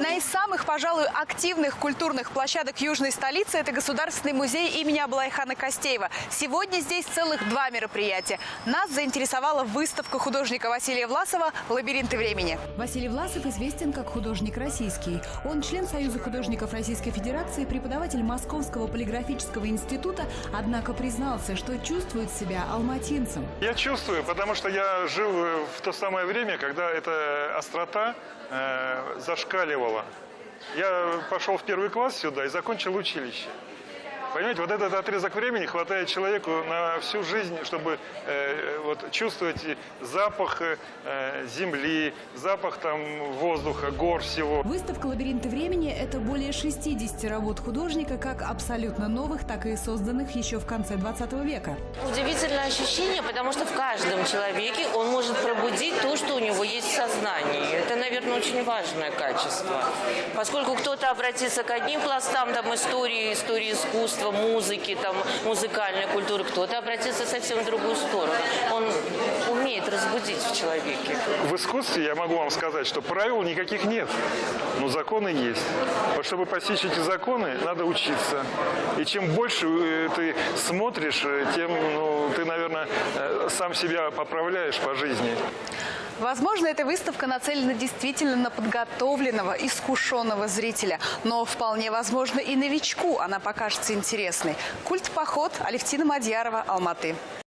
Одна из самых, пожалуй, активных культурных площадок южной столицы – это Государственный музей имени Аблайхана Кастеева. Сегодня здесь целых 2 мероприятия. Нас заинтересовала выставка художника Василия Власова «Лабиринты времени». Василий Власов известен как художник российский. Он член Союза художников Российской Федерации, преподаватель Московского полиграфического института, однако признался, что чувствует себя алматинцем. Я чувствую, потому что я жил в то самое время, когда эта острота зашкаливала. Я пошел в 1 класс сюда и закончил училище. Понимаете, вот этот отрезок времени хватает человеку на всю жизнь, чтобы вот, чувствовать запах земли, запах там, воздуха, гор, всего. Выставка «Лабиринты времени» – это более 60 работ художника, как абсолютно новых, так и созданных еще в конце 20 века. Удивительное ощущение, потому что в каждом человеке он может пробудить то, что у него есть в сознании. Это, наверное, очень важное качество. Поскольку кто-то обратится к одним пластам там, истории искусства, музыки, там, музыкальной культуры, кто-то обратится совсем в другую сторону. Он умеет разбудить в человеке. В искусстве я могу вам сказать, что правил никаких нет, но законы есть. Вот чтобы постичь эти законы, надо учиться. И чем больше ты смотришь, тем ты, наверное, сам себя поправляешь по жизни. Возможно, эта выставка нацелена действительно на подготовленного, искушенного зрителя. Но вполне возможно и новичку она покажется интересной. Культ-поход, Алевтина Мадьярова, Алматы.